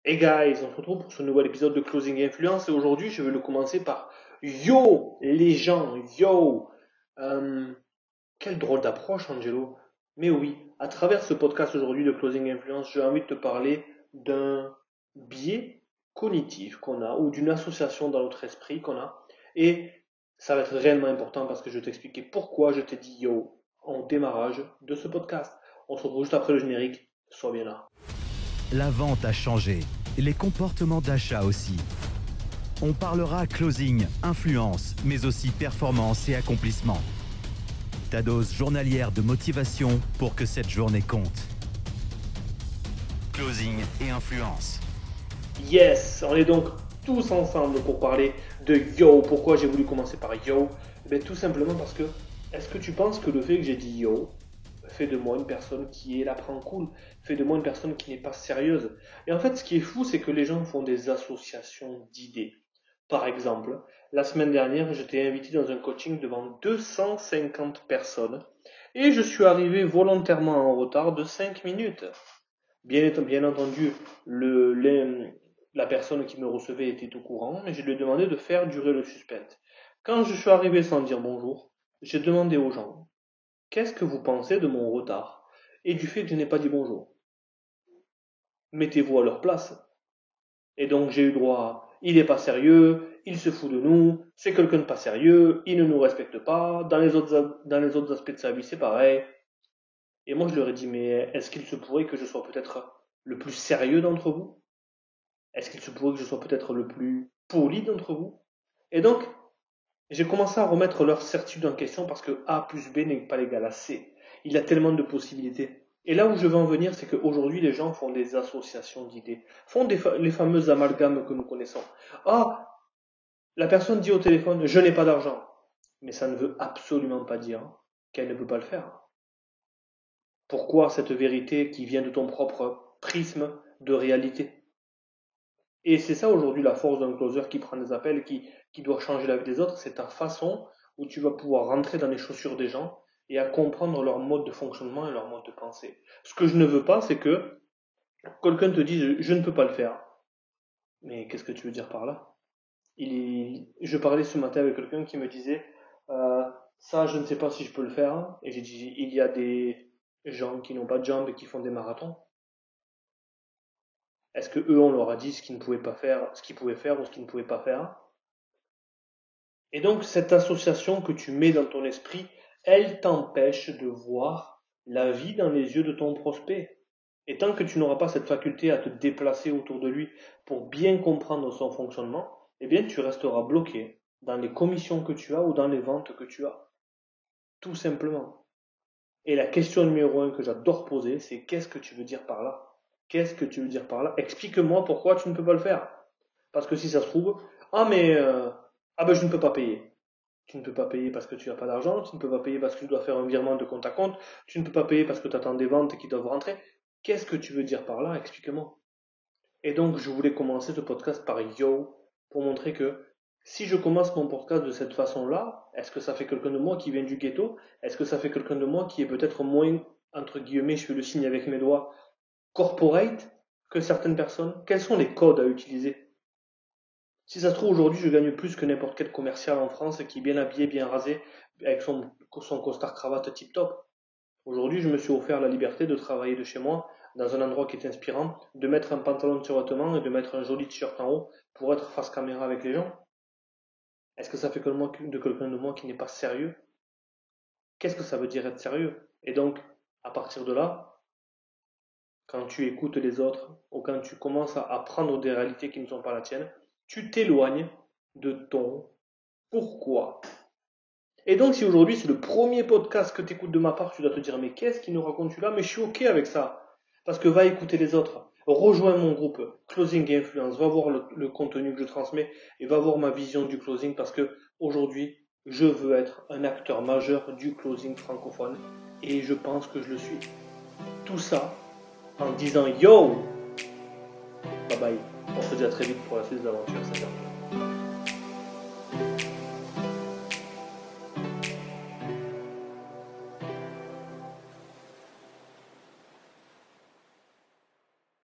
Hey guys, on se retrouve pour ce nouvel épisode de Closing Influence et aujourd'hui je vais le commencer par Yo les gens, yo Quelle drôle d'approche Angelo. Mais oui, à travers ce podcast aujourd'hui de Closing Influence, j'ai envie de te parler d'un biais cognitif qu'on a ou d'une association dans notre esprit qu'on a et ça va être réellement important parce que je vais t'expliquer pourquoi je t'ai dit yo en démarrage de ce podcast. On se retrouve juste après le générique, sois bien là. La vente a changé, les comportements d'achat aussi. On parlera closing, influence, mais aussi performance et accomplissement. Ta dose journalière de motivation pour que cette journée compte. Closing et influence. Yes, on est donc tous ensemble pour parler de yo. Pourquoi j'ai voulu commencer par yo? Tout simplement parce que, est-ce que tu penses que le fait que j'ai dit yo fait de moi une personne qui est la prend cool, fait de moi une personne qui n'est pas sérieuse? Et en fait, ce qui est fou, c'est que les gens font des associations d'idées. Par exemple, la semaine dernière, j'étais invité dans un coaching devant 250 personnes et je suis arrivé volontairement en retard de 5 minutes. Bien entendu, la personne qui me recevait était au courant, mais je lui ai demandé de faire durer le suspense. Quand je suis arrivé sans dire bonjour, j'ai demandé aux gens, qu'est-ce que vous pensez de mon retard et du fait que je n'ai pas dit bonjour? Mettez-vous à leur place. Et donc j'ai eu droit à, il n'est pas sérieux, il se fout de nous, c'est quelqu'un de pas sérieux, il ne nous respecte pas, dans les autres aspects de sa vie c'est pareil. Et moi je leur ai dit, mais est-ce qu'il se pourrait que je sois peut-être le plus sérieux d'entre vous? Est-ce qu'il se pourrait que je sois peut-être le plus poli d'entre vous? Et donc, j'ai commencé à remettre leur certitude en question parce que A plus B n'est pas égal à C. Il y a tellement de possibilités. Et là où je veux en venir, c'est qu'aujourd'hui, les gens font des associations d'idées, font les fameux amalgames que nous connaissons. Ah, la personne dit au téléphone, je n'ai pas d'argent. Mais ça ne veut absolument pas dire qu'elle ne peut pas le faire. Pourquoi cette vérité qui vient de ton propre prisme de réalité? Et c'est ça aujourd'hui la force d'un closer qui prend des appels, qui doit changer la vie des autres, c'est ta façon où tu vas pouvoir rentrer dans les chaussures des gens et à comprendre leur mode de fonctionnement et leur mode de pensée. Ce que je ne veux pas, c'est que quelqu'un te dise je ne peux pas le faire. Mais qu'est-ce que tu veux dire par là? Je parlais ce matin avec quelqu'un qui me disait euh, ça je ne sais pas si je peux le faire. Et j'ai dit il y a des gens qui n'ont pas de jambes et qui font des marathons. Est-ce que eux on leur a dit ce qu'ils ne pouvaient pas faire, ce qu'ils pouvaient faire ou ce qu'ils ne pouvaient pas faire? Et donc, cette association que tu mets dans ton esprit, elle t'empêche de voir la vie dans les yeux de ton prospect. Et tant que tu n'auras pas cette faculté à te déplacer autour de lui pour bien comprendre son fonctionnement, eh bien, tu resteras bloqué dans les commissions que tu as ou dans les ventes que tu as. Tout simplement. Et la question numéro un que j'adore poser, c'est qu'est-ce que tu veux dire par là? Qu'est-ce que tu veux dire par là? Explique-moi pourquoi tu ne peux pas le faire. Parce que si ça se trouve, je ne peux pas payer. Tu ne peux pas payer parce que tu n'as pas d'argent, tu ne peux pas payer parce que tu dois faire un virement de compte à compte, tu ne peux pas payer parce que tu attends des ventes qui doivent rentrer. Qu'est-ce que tu veux dire par là? Explique-moi. Et donc, je voulais commencer ce podcast par yo, pour montrer que si je commence mon podcast de cette façon-là, est-ce que ça fait quelqu'un de moi qui vient du ghetto? Est-ce que ça fait quelqu'un de moi qui est peut-être moins, entre guillemets, je fais le signe avec mes doigts, corporate que certaines personnes? Quels sont les codes à utiliser? Si ça se trouve, aujourd'hui, je gagne plus que n'importe quel commercial en France qui est bien habillé, bien rasé, avec son costard cravate tip top. Aujourd'hui, je me suis offert la liberté de travailler de chez moi, dans un endroit qui est inspirant, de mettre un pantalon de survêtement et de mettre un joli t-shirt en haut pour être face caméra avec les gens. Est-ce que ça fait de quelqu'un de moi qui n'est pas sérieux? Qu'est-ce que ça veut dire être sérieux? Et donc, à partir de là, quand tu écoutes les autres ou quand tu commences à apprendre des réalités qui ne sont pas la tienne, tu t'éloignes de ton pourquoi. Et donc, si aujourd'hui c'est le premier podcast que tu écoutes de ma part, tu dois te dire, mais qu'est-ce qu'il nous raconte celui-là? Mais je suis OK avec ça. Parce que va écouter les autres. Rejoins mon groupe Closing Influence. Va voir le contenu que je transmets et va voir ma vision du closing parce que aujourd'hui, je veux être un acteur majeur du closing francophone et je pense que je le suis. Tout ça en disant yo, bye bye. On se dit à très vite pour la suite de l'aventure. Salut.